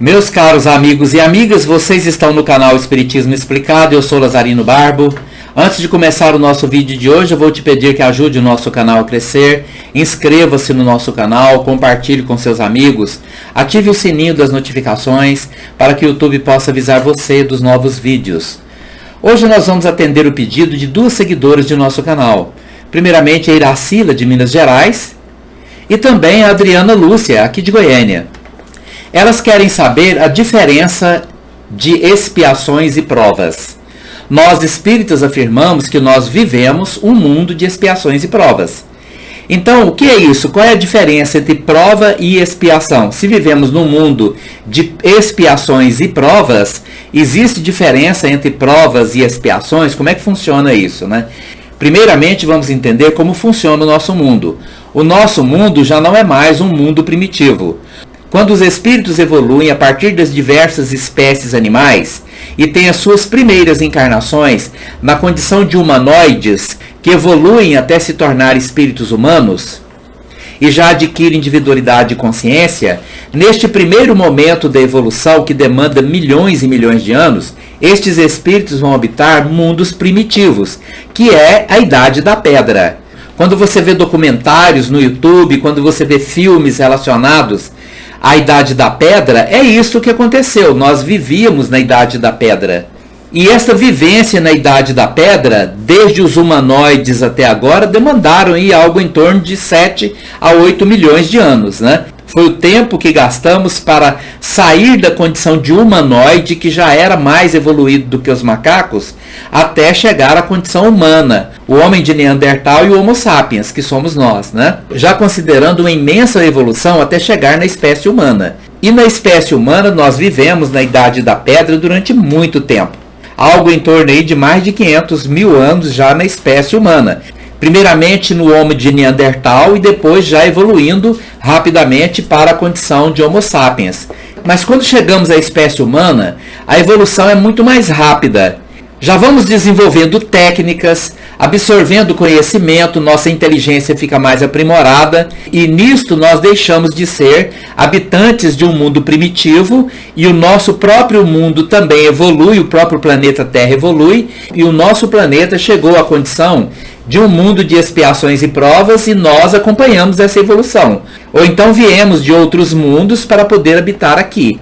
Meus caros amigos e amigas, vocês estão no canal Espiritismo Explicado, eu sou Lazarino Barbo. Antes de começar o nosso vídeo de hoje, eu vou te pedir que ajude o nosso canal a crescer. Inscreva-se no nosso canal, compartilhe com seus amigos, ative o sininho das notificações para que o YouTube possa avisar você dos novos vídeos. Hoje nós vamos atender o pedido de duas seguidoras de nosso canal. Primeiramente a Iracila, de Minas Gerais, e também a Adriana Lúcia, aqui de Goiânia. Elas querem saber a diferença de expiações e provas. Nós espíritas afirmamos que nós vivemos um mundo de expiações e provas. Então, o que é isso? Qual é a diferença entre prova e expiação? Se vivemos num mundo de expiações e provas, existe diferença entre provas e expiações? Como é que funciona isso, né? Primeiramente, vamos entender como funciona o nosso mundo. O nosso mundo já não é mais um mundo primitivo. Quando os espíritos evoluem a partir das diversas espécies animais e têm as suas primeiras encarnações na condição de humanoides, que evoluem até se tornar espíritos humanos e já adquirem individualidade e consciência, neste primeiro momento da evolução que demanda milhões e milhões de anos, estes espíritos vão habitar mundos primitivos, que é a Idade da Pedra. Quando você vê documentários no YouTube, quando você vê filmes relacionados à Idade da Pedra, é isso que aconteceu. Nós vivíamos na Idade da Pedra. E essa vivência na Idade da Pedra, desde os humanoides até agora, demandaram aí algo em torno de 7 a 8 milhões de anos, né? Foi o tempo que gastamos para sair da condição de humanoide, que já era mais evoluído do que os macacos, até chegar à condição humana, o homem de Neandertal e o Homo sapiens, que somos nós, né? Já considerando uma imensa evolução até chegar na espécie humana. E na espécie humana nós vivemos na Idade da Pedra durante muito tempo. Algo em torno aí de mais de 500 mil anos já na espécie humana. Primeiramente no Homo de Neandertal e depois já evoluindo rapidamente para a condição de Homo sapiens. Mas quando chegamos à espécie humana, a evolução é muito mais rápida. Já vamos desenvolvendo técnicas, absorvendo conhecimento, nossa inteligência fica mais aprimorada e nisto nós deixamos de ser habitantes de um mundo primitivo e o nosso próprio mundo também evolui, o próprio planeta Terra evolui e o nosso planeta chegou à condição de um mundo de expiações e provas e nós acompanhamos essa evolução. Ou então viemos de outros mundos para poder habitar aqui.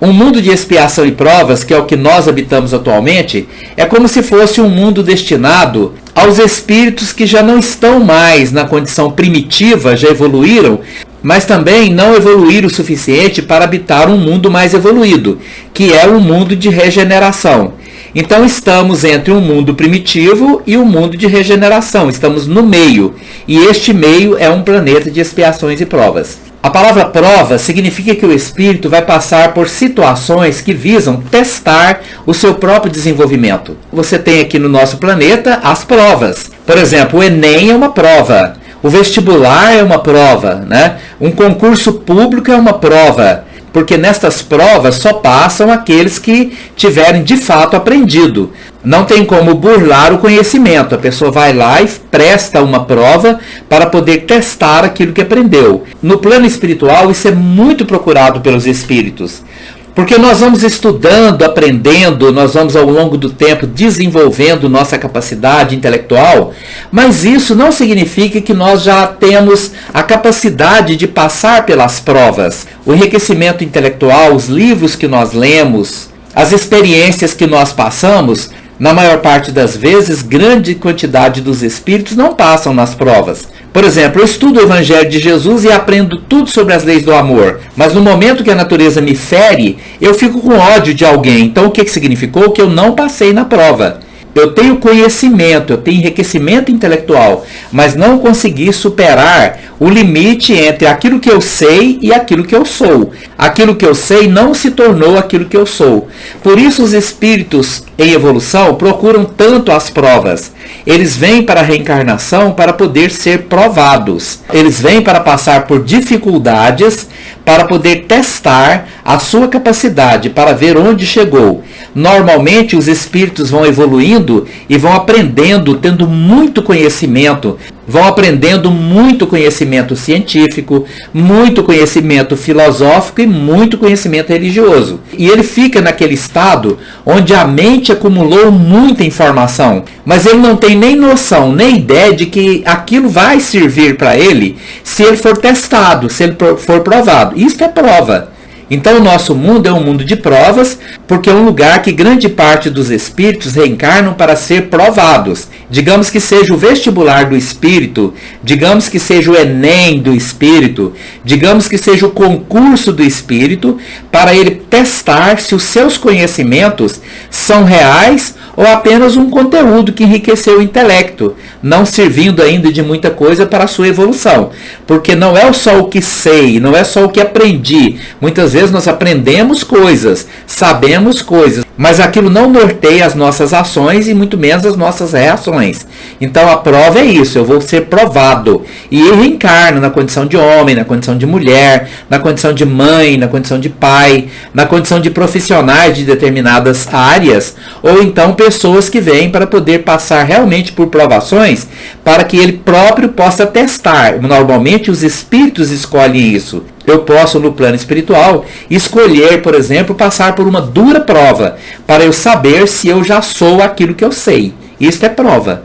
Um mundo de expiação e provas, que é o que nós habitamos atualmente, é como se fosse um mundo destinado aos espíritos que já não estão mais na condição primitiva, já evoluíram, mas também não evoluíram o suficiente para habitar um mundo mais evoluído, que é um mundo de regeneração. Então estamos entre um mundo primitivo e um mundo de regeneração, estamos no meio, e este meio é um planeta de expiações e provas. A palavra prova significa que o espírito vai passar por situações que visam testar o seu próprio desenvolvimento. Você tem aqui no nosso planeta as provas. Por exemplo, o Enem é uma prova, o vestibular é uma prova, né? Um concurso público é uma prova, porque nestas provas só passam aqueles que tiverem de fato aprendido. Não tem como burlar o conhecimento. A pessoa vai lá e presta uma prova para poder testar aquilo que aprendeu. No plano espiritual, isso é muito procurado pelos espíritos. Porque nós vamos estudando, aprendendo, nós vamos ao longo do tempo desenvolvendo nossa capacidade intelectual, mas isso não significa que nós já temos a capacidade de passar pelas provas. O enriquecimento intelectual, os livros que nós lemos, as experiências que nós passamos, na maior parte das vezes, grande quantidade dos espíritos não passam nas provas. Por exemplo, eu estudo o Evangelho de Jesus e aprendo tudo sobre as leis do amor, mas no momento que a natureza me fere, eu fico com ódio de alguém. Então o que significou? Que eu não passei na prova. Eu tenho conhecimento, eu tenho enriquecimento intelectual, mas não consegui superar o limite entre aquilo que eu sei e aquilo que eu sou. Aquilo que eu sei não se tornou aquilo que eu sou. Por isso os espíritos em evolução procuram tanto as provas. Eles vêm para a reencarnação para poder ser provados. Eles vêm para passar por dificuldades, para poder testar a sua capacidade, para ver onde chegou. Normalmente os espíritos vão evoluindo e vão aprendendo, tendo muito conhecimento. vão aprendendo muito conhecimento científico, muito conhecimento filosófico e muito conhecimento religioso. E ele fica naquele estado onde a mente acumulou muita informação, mas ele não tem nem noção, nem ideia de que aquilo vai servir para ele se ele for testado, se ele for provado. Isso é prova. Então o nosso mundo é um mundo de provas, porque é um lugar que grande parte dos espíritos reencarnam para ser provados. Digamos que seja o vestibular do espírito, digamos que seja o Enem do espírito, digamos que seja o concurso do espírito, para ele testar se os seus conhecimentos são reais ou apenas um conteúdo que enriqueceu o intelecto, não servindo ainda de muita coisa para a sua evolução. Porque não é só o que sei, não é só o que aprendi. Muitas vezes nós aprendemos coisas, sabemos coisas, mas aquilo não norteia as nossas ações e muito menos as nossas reações. Então a prova é isso, eu vou ser provado. E eu reencarno na condição de homem, na condição de mulher, na condição de mãe, na condição de pai, na condição de profissionais de determinadas áreas, ou então pessoas que vêm para poder passar realmente por provações, para que ele próprio possa testar. Normalmente os espíritos escolhem isso. Eu posso, no plano espiritual, escolher, por exemplo, passar por uma dura prova, para eu saber se eu já sou aquilo que eu sei. Isso é prova.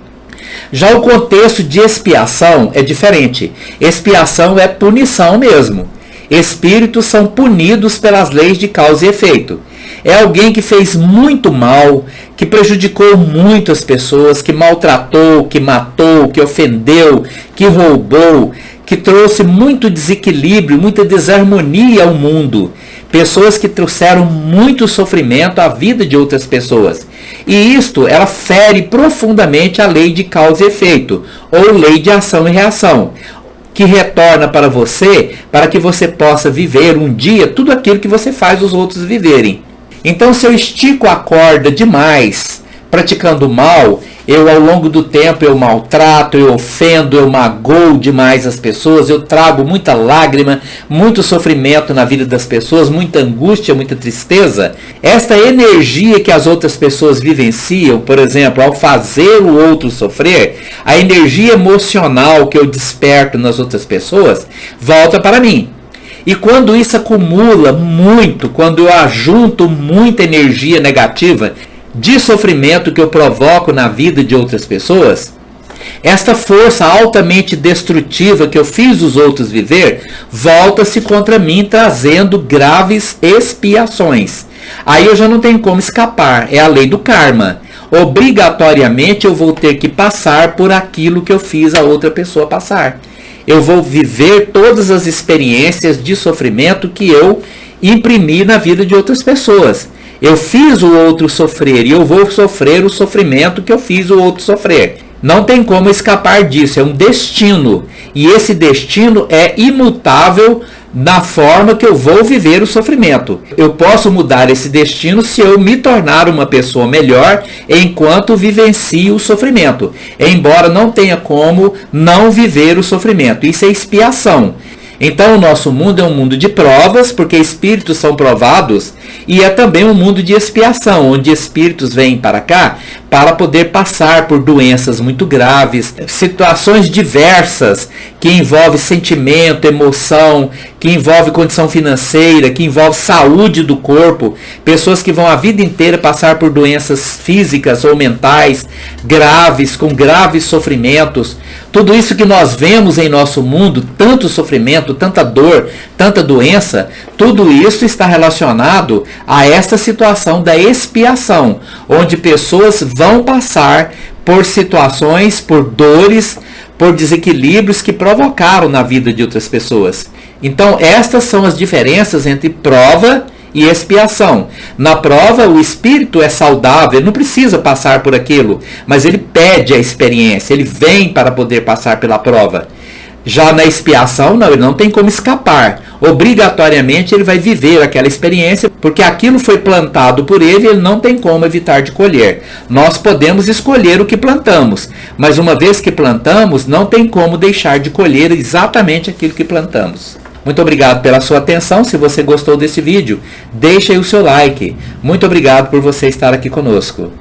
Já o contexto de expiação é diferente. Expiação é punição mesmo. Espíritos são punidos pelas leis de causa e efeito. É alguém que fez muito mal, que prejudicou muito as pessoas, que maltratou, que matou, que ofendeu, que roubou, que trouxe muito desequilíbrio, muita desarmonia ao mundo. Pessoas que trouxeram muito sofrimento à vida de outras pessoas. E isto, ela fere profundamente a lei de causa e efeito, ou lei de ação e reação, que retorna para você, para que você possa viver um dia tudo aquilo que você faz os outros viverem. Então, se eu estico a corda demais, praticando mal, eu ao longo do tempo eu maltrato, eu ofendo, eu magoo demais as pessoas, eu trago muita lágrima, muito sofrimento na vida das pessoas, muita angústia, muita tristeza. Esta energia que as outras pessoas vivenciam, por exemplo, ao fazer o outro sofrer, a energia emocional que eu desperto nas outras pessoas, volta para mim. E quando isso acumula muito, quando eu ajunto muita energia negativa de sofrimento que eu provoco na vida de outras pessoas, esta força altamente destrutiva que eu fiz os outros viver, volta-se contra mim trazendo graves expiações. Aí eu já não tenho como escapar, é a lei do karma. Obrigatoriamente eu vou ter que passar por aquilo que eu fiz a outra pessoa passar. Eu vou viver todas as experiências de sofrimento que eu imprimi na vida de outras pessoas. Eu fiz o outro sofrer e eu vou sofrer o sofrimento que eu fiz o outro sofrer. Não tem como escapar disso, é um destino. E esse destino é imutável na forma que eu vou viver o sofrimento. Eu posso mudar esse destino se eu me tornar uma pessoa melhor enquanto vivencio o sofrimento. Embora não tenha como não viver o sofrimento. Isso é expiação. Então o nosso mundo é um mundo de provas, porque espíritos são provados, e é também um mundo de expiação, onde espíritos vêm para cá para poder passar por doenças muito graves, situações diversas que envolvem sentimento, emoção, que envolve condição financeira, que envolve saúde do corpo, pessoas que vão a vida inteira passar por doenças físicas ou mentais graves, com graves sofrimentos. Tudo isso que nós vemos em nosso mundo, tanto sofrimento, tanta dor, tanta doença, tudo isso está relacionado a esta situação da expiação, onde pessoas vão passar por situações, por dores, por desequilíbrios que provocaram na vida de outras pessoas. Então, estas são as diferenças entre prova e expiação. Na prova, o espírito é saudável, ele não precisa passar por aquilo, mas ele pede a experiência, ele vem para poder passar pela prova. Já na expiação, não, ele não tem como escapar. Obrigatoriamente ele vai viver aquela experiência, porque aquilo foi plantado por ele e ele não tem como evitar de colher. Nós podemos escolher o que plantamos, mas uma vez que plantamos, não tem como deixar de colher exatamente aquilo que plantamos. Muito obrigado pela sua atenção. Se você gostou desse vídeo, deixe aí o seu like. Muito obrigado por você estar aqui conosco.